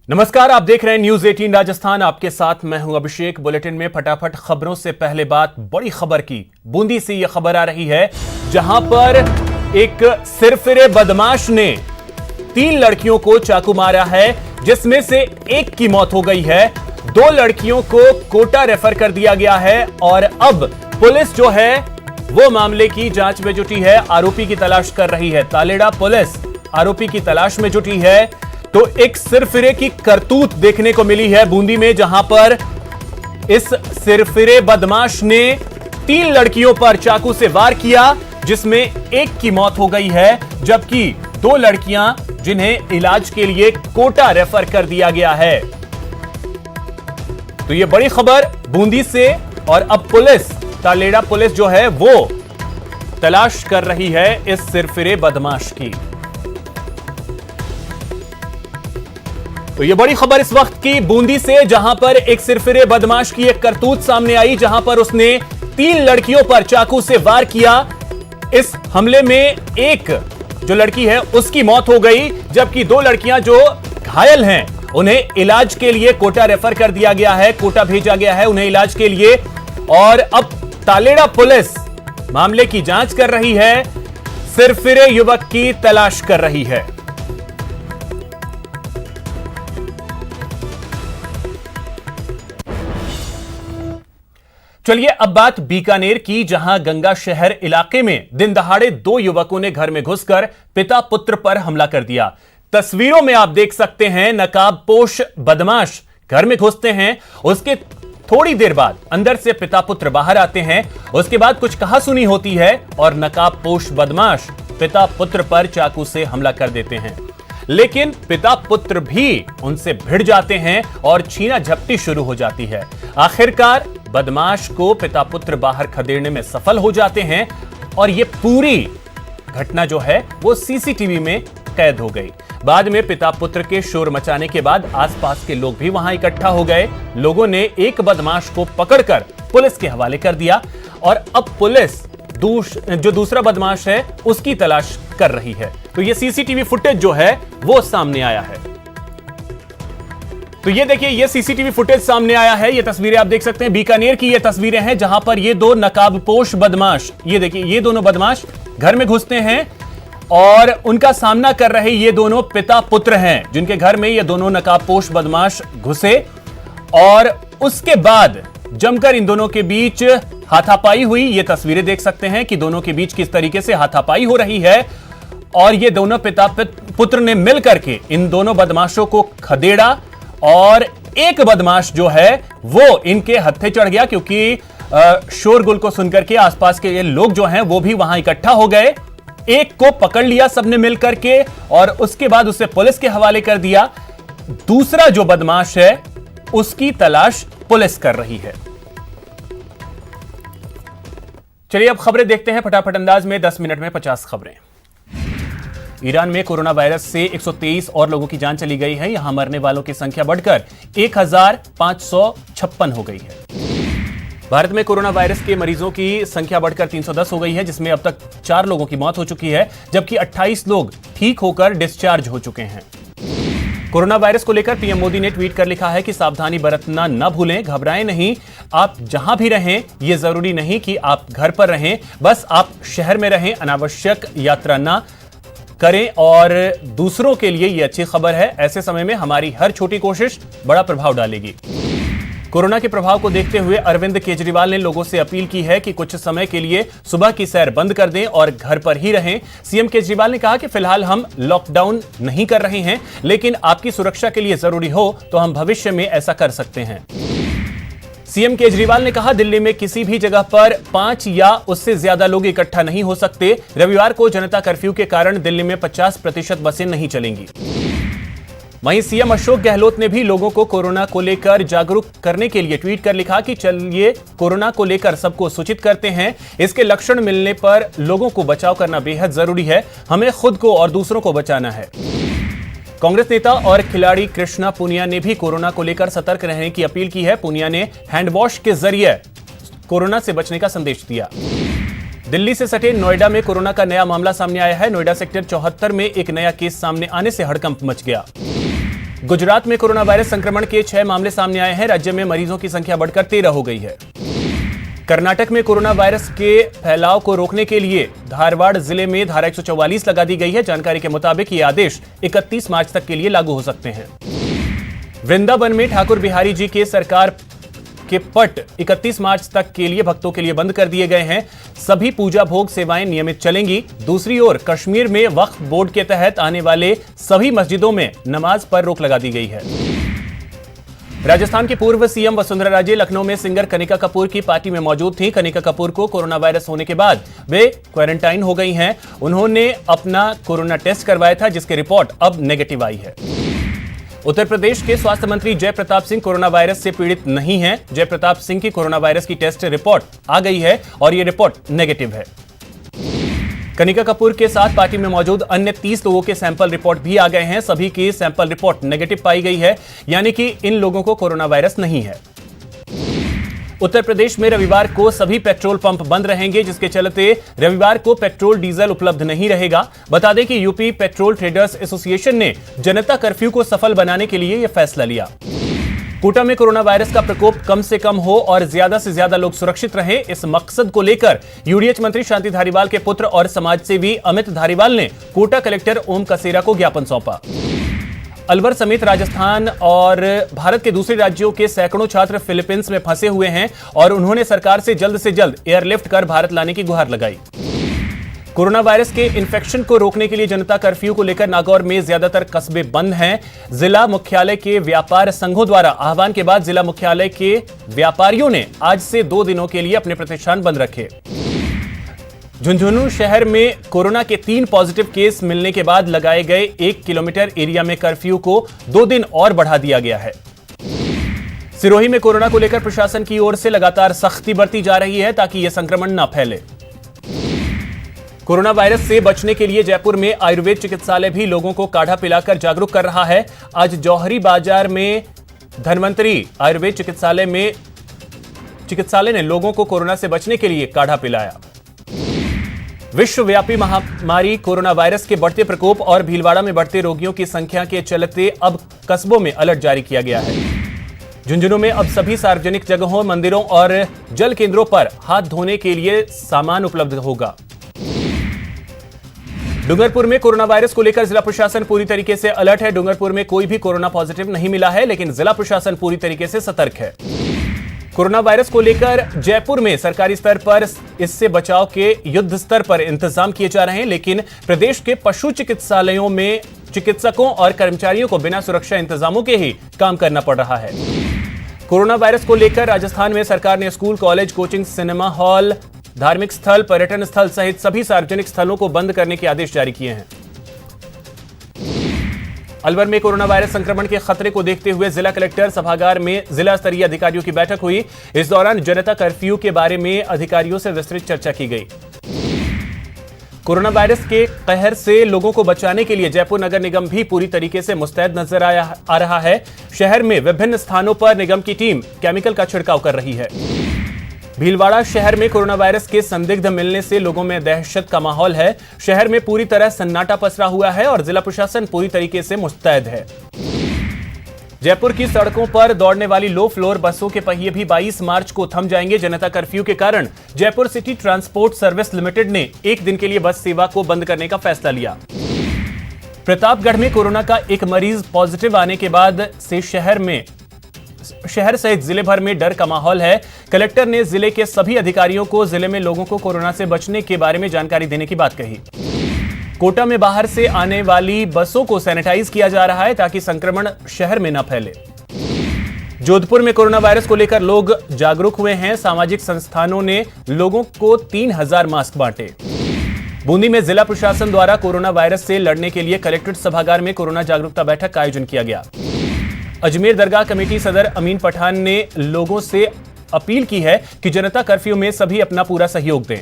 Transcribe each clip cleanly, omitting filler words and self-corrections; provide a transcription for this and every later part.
नमस्कार, आप देख रहे हैं न्यूज 18 राजस्थान। आपके साथ मैं हूं अभिषेक। बुलेटिन में फटाफट खबरों से पहले बात बड़ी खबर की। बूंदी से यह खबर आ रही है, जहां पर एक सिरफिरे बदमाश ने 3 लड़कियों को चाकू मारा है, जिसमें से एक की मौत हो गई है। 2 लड़कियों को कोटा रेफर कर दिया गया है और अब पुलिस जो है वो मामले की जांच में जुटी है, आरोपी की तलाश कर रही है। तालेड़ा पुलिस आरोपी की तलाश में जुटी है। तो एक सिरफिरे की करतूत देखने को मिली है बूंदी में, जहां पर इस सिरफिरे बदमाश ने 3 लड़कियों पर चाकू से वार किया, जिसमें एक की मौत हो गई है, जबकि 2 लड़कियां जिन्हें इलाज के लिए कोटा रेफर कर दिया गया है। तो यह बड़ी खबर बूंदी से, और अब पुलिस, तालेड़ा पुलिस जो है वो तलाश कर रही है इस सिरफिरे बदमाश की। तो ये बड़ी खबर इस वक्त की बूंदी से, जहां पर एक सिरफिरे बदमाश की एक करतूत सामने आई, जहां पर उसने 3 लड़कियों पर चाकू से वार किया। इस हमले में एक जो लड़की है उसकी मौत हो गई, जबकि 2 लड़कियां जो घायल हैं उन्हें इलाज के लिए कोटा रेफर कर दिया गया है, कोटा भेजा गया है उन्हें इलाज के लिए। और अब तालेड़ा पुलिस मामले की जांच कर रही है, सिरफिरे युवक की तलाश कर रही है। चलिए अब बात बीकानेर की, जहां गंगा शहर इलाके में दिन दहाड़े 2 युवकों ने घर में घुसकर पिता पुत्र पर हमला कर दिया। तस्वीरों में आप देख सकते हैं, नकाबपोश बदमाश घर में घुसते हैं, उसके थोड़ी देर बाद अंदर से पिता पुत्र बाहर आते हैं। उसके बाद कुछ कहासुनी होती है और नकाबपोश बदमाश पिता पुत्र पर चाकू से हमला कर देते हैं, लेकिन पिता पुत्र भी उनसे भिड़ जाते हैं और छीना झपटी शुरू हो जाती है। आखिरकार बदमाश को पिता पुत्र बाहर खदेड़ने में सफल हो जाते हैं और यह पूरी घटना जो है वो सीसीटीवी में कैद हो गई। बाद में पिता पुत्र के शोर मचाने के बाद आसपास के लोग भी वहां इकट्ठा हो गए। लोगों ने एक बदमाश को पकड़कर पुलिस के हवाले कर दिया और अब पुलिस जो दूसरा बदमाश है उसकी तलाश कर रही है। तो ये सीसीटीवी फुटेज जो है वो सामने आया है। तो ये देखिए, ये सीसीटीवी फुटेज सामने आया है। ये तस्वीरें आप देख सकते हैं, बीकानेर की ये तस्वीरें हैं, जहां पर ये 2 नकाबपोश बदमाश, ये देखिए, ये दोनों बदमाश घर में घुसते हैं और उनका सामना कर रहे ये दोनों पिता पुत्र हैं, जिनके घर में ये दोनों नकाबपोश बदमाश घुसे और उसके बाद जमकर इन दोनों के बीच हाथापाई हुई। ये तस्वीरें देख सकते हैं कि दोनों के बीच किस तरीके से हाथापाई हो रही है और ये दोनों पिता पुत्र ने मिलकर के इन दोनों बदमाशों को खदेड़ा और एक बदमाश जो है वो इनके हत्थे चढ़ गया, क्योंकि शोरगुल को सुनकर के आसपास के ये लोग जो हैं वो भी वहां इकट्ठा हो गए। एक को पकड़ लिया सबने मिलकर के और उसके बाद उसे पुलिस के हवाले कर दिया। दूसरा जो बदमाश है उसकी तलाश पुलिस कर रही है। चलिए अब खबरें देखते हैं फटाफट अंदाज में। 10 मिनट में 50 खबरें। ईरान में कोरोना वायरस से 123 और लोगों की जान चली गई है। यहां मरने वालों की संख्या बढ़कर 1556 हो गई है। भारत में कोरोना वायरस के मरीजों की संख्या बढ़कर 310 हो गई है, जिसमें अब तक 4 लोगों की मौत हो चुकी है, जबकि 28 लोग ठीक होकर डिस्चार्ज हो चुके हैं। कोरोना वायरस को लेकर पीएम मोदी ने ट्वीट कर लिखा है कि सावधानी बरतना न भूलें, घबराएं नहीं। आप जहां भी रहें, यह जरूरी नहीं कि आप घर पर रहें, बस आप शहर में रहें, अनावश्यक यात्रा न करें और दूसरों के लिए यह अच्छी खबर है। ऐसे समय में हमारी हर छोटी कोशिश बड़ा प्रभाव डालेगी। कोरोना के प्रभाव को देखते हुए अरविंद केजरीवाल ने लोगों से अपील की है कि कुछ समय के लिए सुबह की सैर बंद कर दें और घर पर ही रहें। सीएम केजरीवाल ने कहा कि फिलहाल हम लॉकडाउन नहीं कर रहे हैं, लेकिन आपकी सुरक्षा के लिए जरूरी हो तो हम भविष्य में ऐसा कर सकते हैं। सीएम केजरीवाल ने कहा, दिल्ली में किसी भी जगह पर 5 या उससे ज्यादा लोग इकट्ठा नहीं हो सकते। रविवार को जनता कर्फ्यू के कारण दिल्ली में 50% बसें नहीं चलेंगी। वहीं सीएम अशोक गहलोत ने भी लोगों को कोरोना को लेकर जागरूक करने के लिए ट्वीट कर लिखा कि चलिए कोरोना को लेकर सबको सूचित करते हैं। इसके लक्षण मिलने पर लोगों को बचाव करना बेहद जरूरी है। हमें खुद को और दूसरों को बचाना है। कांग्रेस नेता और खिलाड़ी कृष्णा पूनिया ने भी कोरोना को लेकर सतर्क रहने की अपील की है। पूनिया ने हैंड वॉश के जरिए कोरोना से बचने का संदेश दिया। दिल्ली से सटे नोएडा में कोरोना का नया मामला सामने आया है। नोएडा सेक्टर 74 में एक नया केस सामने आने से हड़कंप मच गया। गुजरात में कोरोना वायरस संक्रमण के 6 मामले सामने आए हैं। राज्य में मरीजों की संख्या बढ़कर 13 हो गई है। कर्नाटक में कोरोना वायरस के फैलाव को रोकने के लिए धारवाड़ जिले में धारा 144 लगा दी गई है। जानकारी के मुताबिक ये आदेश 31 मार्च तक के लिए लागू हो सकते हैं। वृंदावन में ठाकुर बिहारी जी के सरकार के पट 31 मार्च तक के लिए भक्तों के लिए बंद कर दिए गए हैं। सभी पूजा भोग सेवाएं नियमित चलेंगी। दूसरी ओर कश्मीर में वक्फ बोर्ड के तहत आने वाले सभी मस्जिदों में नमाज पर रोक लगा दी गई है। राजस्थान की पूर्व सीएम वसुंधरा राजे लखनऊ में सिंगर कनिका कपूर की पार्टी में मौजूद थी। कनिका कपूर को कोरोना वायरस होने के बाद वे क्वारंटाइन हो गई हैं। उन्होंने अपना कोरोना टेस्ट करवाया था, जिसकी रिपोर्ट अब नेगेटिव आई है। उत्तर प्रदेश के स्वास्थ्य मंत्री जय प्रताप सिंह कोरोना वायरस से पीड़ित नहीं हैं। जय प्रताप सिंह की कोरोना वायरस की टेस्ट रिपोर्ट आ गई है और यह रिपोर्ट नेगेटिव है। कनिका कपूर के साथ पार्टी में मौजूद अन्य 30 लोगों के सैंपल रिपोर्ट भी आ गए हैं। सभी की सैंपल रिपोर्ट नेगेटिव पाई गई है, यानी कि इन लोगों को कोरोना वायरस नहीं है। उत्तर प्रदेश में रविवार को सभी पेट्रोल पंप बंद रहेंगे, जिसके चलते रविवार को पेट्रोल डीजल उपलब्ध नहीं रहेगा। बता दें कि यूपी पेट्रोल ट्रेडर्स एसोसिएशन ने जनता कर्फ्यू को सफल बनाने के लिए यह फैसला लिया। कोटा में कोरोना वायरस का प्रकोप कम से कम हो और ज्यादा से ज्यादा लोग सुरक्षित रहें, इस मकसद को लेकर यूडीएच मंत्री शांति धारीवाल के पुत्र और समाजसेवी अमित धारीवाल ने कोटा कलेक्टर ओम कसेरा को ज्ञापन सौंपा। अलवर समेत राजस्थान और भारत के दूसरे राज्यों के सैकड़ों छात्र फिलीपींस में फंसे हुए हैं और उन्होंने सरकार से जल्द एयरलिफ्ट कर भारत लाने की गुहार लगाई। कोरोना वायरस के इन्फेक्शन को रोकने के लिए जनता कर्फ्यू को लेकर नागौर में ज्यादातर कस्बे बंद हैं। जिला मुख्यालय के व्यापार संघों द्वारा आह्वान के बाद जिला मुख्यालय के व्यापारियों ने आज से 2 दिनों के लिए अपने प्रतिष्ठान बंद रखे। झुंझुनू शहर में कोरोना के 3 पॉजिटिव केस मिलने के बाद लगाए गए 1 किलोमीटर एरिया में कर्फ्यू को 2 दिन और बढ़ा दिया गया है। सिरोही में कोरोना को लेकर प्रशासन की ओर से लगातार सख्ती बरती जा रही है ताकि यह संक्रमण न फैले। कोरोना वायरस से बचने के लिए जयपुर में आयुर्वेद चिकित्सालय भी लोगों को काढ़ा पिलाकर जागरूक कर रहा है। आज जौहरी बाजार में धन्वंतरी आयुर्वेद चिकित्सालय ने लोगों को कोरोना से बचने के लिए काढ़ा पिलाया। विश्वव्यापी महामारी कोरोना वायरस के बढ़ते प्रकोप और भीलवाड़ा में बढ़ते रोगियों की संख्या के चलते अब कस्बों में अलर्ट जारी किया गया है। झुंझुनू में अब सभी सार्वजनिक जगहों, मंदिरों और जल केंद्रों पर हाथ धोने के लिए सामान उपलब्ध होगा। डूंगरपुर में कोरोना वायरस को लेकर जिला प्रशासन पूरी तरीके से अलर्ट है। डूंगरपुर में कोई भी कोरोना पॉजिटिव नहीं मिला है, लेकिन जिला प्रशासन पूरी तरीके से सतर्क है। कोरोना वायरस को लेकर जयपुर में सरकारी स्तर पर इससे बचाव के युद्ध स्तर पर इंतजाम किए जा रहे हैं, लेकिन प्रदेश के पशु चिकित्सालयों में चिकित्सकों और कर्मचारियों को बिना सुरक्षा इंतजामों के ही काम करना पड़ रहा है। कोरोना वायरस को लेकर राजस्थान में सरकार ने school, college, coaching, cinema hall, धार्मिक स्थल, पर्यटन स्थल सहित सभी सार्वजनिक स्थलों को बंद करने के आदेश जारी किए हैं। अलवर में कोरोना वायरस संक्रमण के खतरे को देखते हुए जिला कलेक्टर सभागार में जिला स्तरीय अधिकारियों की बैठक हुई। इस दौरान जनता कर्फ्यू के बारे में अधिकारियों से विस्तृत चर्चा की गई। कोरोना वायरस के कहर से लोगों को बचाने के लिए जयपुर नगर निगम भी पूरी तरीके से मुस्तैद नजर आ रहा है। शहर में विभिन्न स्थानों पर निगम की टीम केमिकल का छिड़काव कर रही है। भीलवाड़ा शहर में कोरोना वायरस के संदिग्ध मिलने से लोगों में दहशत का माहौल है। शहर में पूरी तरह सन्नाटा पसरा हुआ है और जिला प्रशासन पूरी तरीके से मुस्तैद है। जयपुर की सड़कों पर दौड़ने वाली लो फ्लोर बसों के पहिए भी 22 मार्च को थम जाएंगे। जनता कर्फ्यू के कारण Jaipur city transport service limited ने 1 दिन के लिए बस सेवा को बंद करने का फैसला लिया। प्रतापगढ़ में कोरोना का एक मरीज पॉजिटिव आने के बाद से शहर सहित जिले भर में डर का माहौल है। कलेक्टर ने जिले के सभी अधिकारियों को जिले में लोगों को कोरोना से बचने के बारे में जानकारी देने की बात कही। कोटा में बाहर से आने वाली बसों को सैनिटाइज किया जा रहा है ताकि संक्रमण शहर में न फैले। जोधपुर में कोरोना वायरस को लेकर लोग जागरूक हुए हैं। सामाजिक संस्थानों ने लोगों को 3000 मास्क बांटे। बूंदी में जिला प्रशासन द्वारा कोरोना वायरस से लड़ने के लिए कलेक्ट्रेट सभागार में कोरोना जागरूकता बैठक का आयोजन किया गया। अजमेर दरगाह कमेटी सदर अमीन पठान ने लोगों से अपील की है कि जनता कर्फ्यू में सभी अपना पूरा सहयोग दें।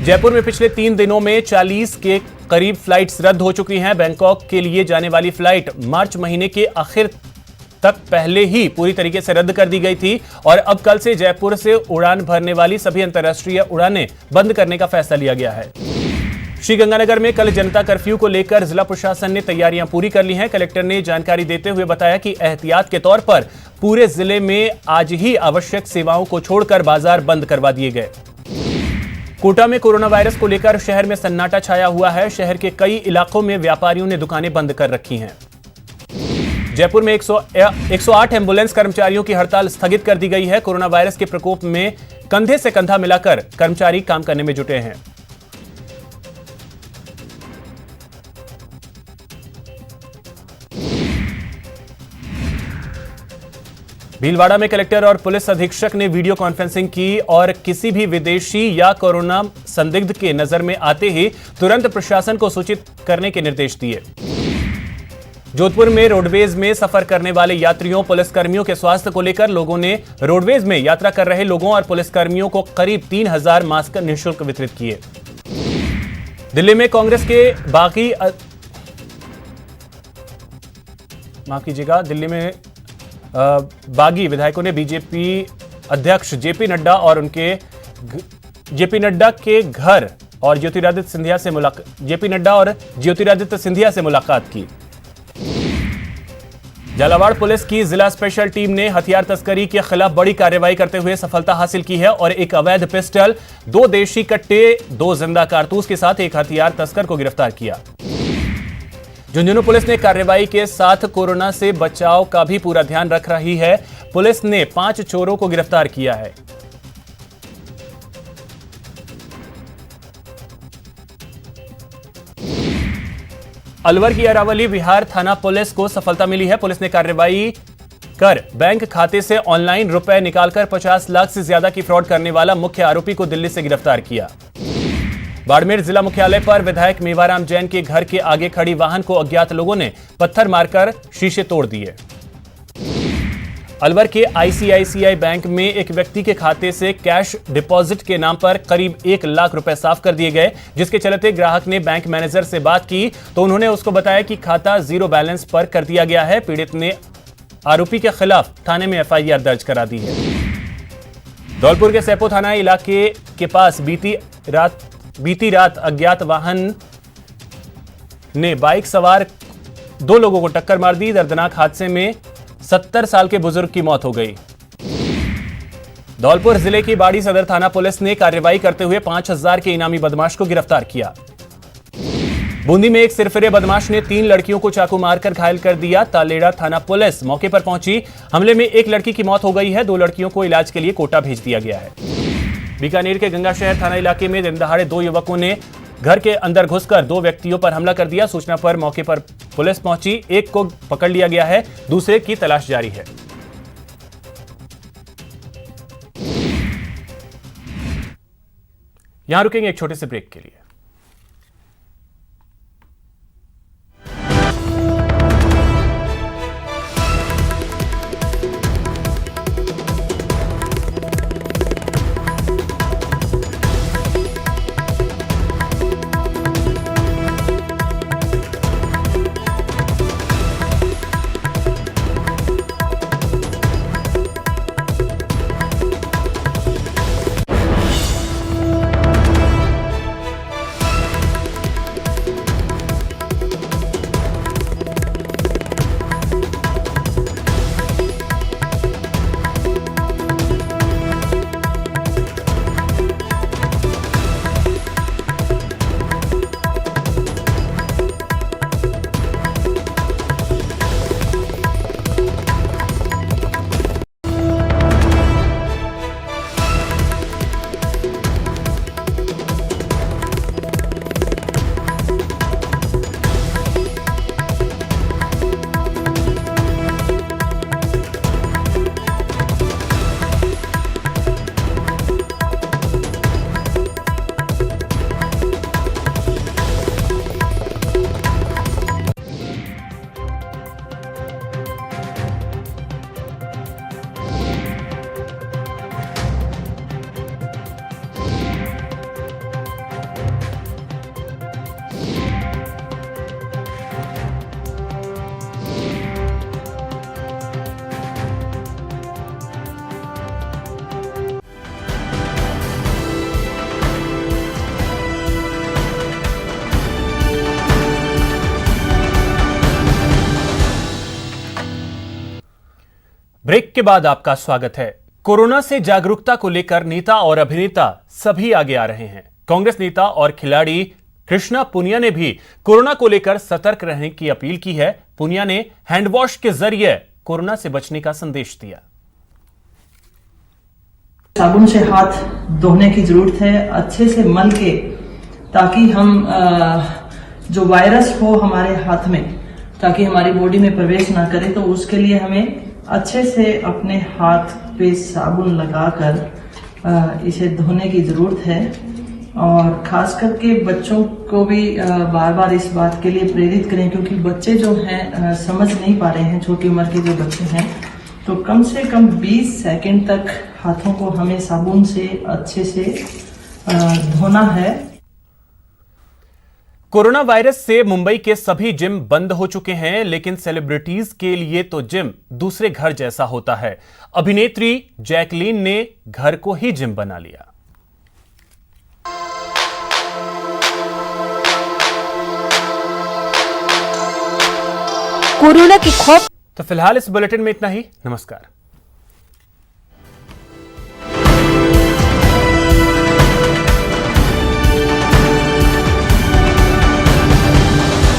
जयपुर में पिछले 3 दिनों में 40 के करीब फ्लाइट्स रद्द हो चुकी हैं। बैंकॉक के लिए जाने वाली फ्लाइट मार्च महीने के आखिर तक पहले ही पूरी तरीके से रद्द कर दी गई थी और अब कल से जयपुर से उड़ान भरने वाली सभी अंतर्राष्ट्रीय उड़ानें बंद करने का फैसला लिया गया है। श्रीगंगानगर में कल जनता कर्फ्यू को लेकर जिला प्रशासन ने तैयारियां पूरी कर ली हैं। कलेक्टर ने जानकारी देते हुए बताया कि एहतियात के तौर पर पूरे जिले में आज ही आवश्यक सेवाओं को छोड़कर बाजार बंद करवा दिए गए। कोटा में कोरोना वायरस को लेकर शहर में सन्नाटा छाया हुआ है। शहर के कई इलाकों में व्यापारियों ने दुकानें बंद कर रखी हैं। जयपुर में 108 एम्बुलेंस कर्मचारियों की हड़ताल स्थगित कर दी गई है। कोरोना वायरस के प्रकोप में कंधे से कंधा मिलाकर कर्मचारी काम करने में जुटे हैं। भीलवाड़ा में कलेक्टर और पुलिस अधीक्षक ने वीडियो कॉन्फ्रेंसिंग की और किसी भी विदेशी या कोरोना संदिग्ध के नजर में आते ही तुरंत प्रशासन को सूचित करने के निर्देश दिए। जोधपुर में रोडवेज में सफर करने वाले यात्रियों पुलिसकर्मियों के स्वास्थ्य को लेकर लोगों ने रोडवेज में यात्रा कर रहे लोगों और पुलिसकर्मियों को करीब 3000 मास्क निःशुल्क वितरित किए। दिल्ली में कांग्रेस के बागी विधायकों ने बीजेपी अध्यक्ष जेपी नड्डा के घर और ज्योतिरादित्य सिंधिया से मुलाकात की। झालावाड़ पुलिस की जिला स्पेशल टीम ने हथियार तस्करी के खिलाफ बड़ी कार्रवाई करते हुए सफलता हासिल की है और एक अवैध पिस्टल, 2 देशी कट्टे, 2 जिंदा कारतूस के साथ एक हथियार तस्कर को गिरफ्तार किया। झुंझुनू पुलिस ने कार्रवाई के साथ कोरोना से बचाव का भी पूरा ध्यान रख रही है। पुलिस ने 5 चोरों को गिरफ्तार किया है। अलवर की अरावली विहार थाना पुलिस को सफलता मिली है। पुलिस ने कार्रवाई कर बैंक खाते से ऑनलाइन रुपए निकालकर 50 लाख से ज्यादा की फ्रॉड करने वाला मुख्य आरोपी को दिल्ली से गिरफ्तार किया। बाड़मेर जिला मुख्यालय पर विधायक मेवाराम जैन के घर के आगे खड़ी वाहन को अज्ञात लोगों ने पत्थर मारकर शीशे तोड़ दिए। अलवर के आईसीआईसीआई बैंक में एक व्यक्ति के खाते से कैश डिपॉजिट के नाम पर करीब 1 लाख रुपए साफ कर दिए गए, जिसके चलते ग्राहक ने बैंक मैनेजर से बात की तो उन्होंने उसको बताया कि खाता जीरो बैलेंस पर कर दिया गया है। पीड़ित ने आरोपी के खिलाफ थाने में एफआईआर दर्ज करा दी है। धौलपुर के सैपो थाना इलाके के पास बीती रात अज्ञात वाहन ने बाइक सवार 2 लोगों को टक्कर मार दी। दर्दनाक हादसे में 70 साल के बुजुर्ग की मौत हो गई। धौलपुर जिले की बाड़ी सदर थाना पुलिस ने कार्रवाई करते हुए 5000 के इनामी बदमाश को गिरफ्तार किया। बूंदी में एक सिरफिरे बदमाश ने 3 लड़कियों को चाकू मारकर घायल कर दिया। तालेड़ा थाना पुलिस मौके पर पहुंची। हमले में एक लड़की की मौत हो गई है। 2 लड़कियों को इलाज के लिए कोटा भेज दिया गया है। बीकानेर के गंगा शहर थाना इलाके में दिन दहाड़े 2 युवकों ने घर के अंदर घुसकर 2 व्यक्तियों पर हमला कर दिया। सूचना पर मौके पर पुलिस पहुंची। एक को पकड़ लिया गया है, दूसरे की तलाश जारी है। यहां रुकेंगे एक छोटे से ब्रेक के लिए। ब्रेक के बाद आपका स्वागत है। कोरोना से जागरूकता को लेकर नेता और अभिनेता सभी आगे आ रहे हैं। कांग्रेस नेता और खिलाड़ी कृष्णा पुनिया ने भी कोरोना को लेकर सतर्क रहने की अपील की है। पुनिया ने हैंड वॉश के जरिए कोरोना से बचने का संदेश दिया। साबुन से हाथ धोने की जरूरत है, अच्छे से मल के, ताकि हम जो वायरस हो हमारे हाथ में, ताकि हमारी बॉडी में प्रवेश ना करे। तो उसके लिए हमें अच्छे से अपने हाथ पे साबुन लगाकर इसे धोने की जरूरत है। और खास करके बच्चों को भी बार बार इस बात के लिए प्रेरित करें, क्योंकि बच्चे जो हैं समझ नहीं पा रहे हैं, छोटी उम्र के जो बच्चे हैं, तो कम से कम 20 सेकंड तक हाथों को हमें साबुन से अच्छे से धोना है। कोरोना वायरस से मुंबई के सभी जिम बंद हो चुके हैं, लेकिन सेलिब्रिटीज के लिए तो जिम दूसरे घर जैसा होता है। अभिनेत्री जैकलीन ने घर को ही जिम बना लिया। कोरोना के खौफ। तो फिलहाल इस बुलेटिन में इतना ही। नमस्कार।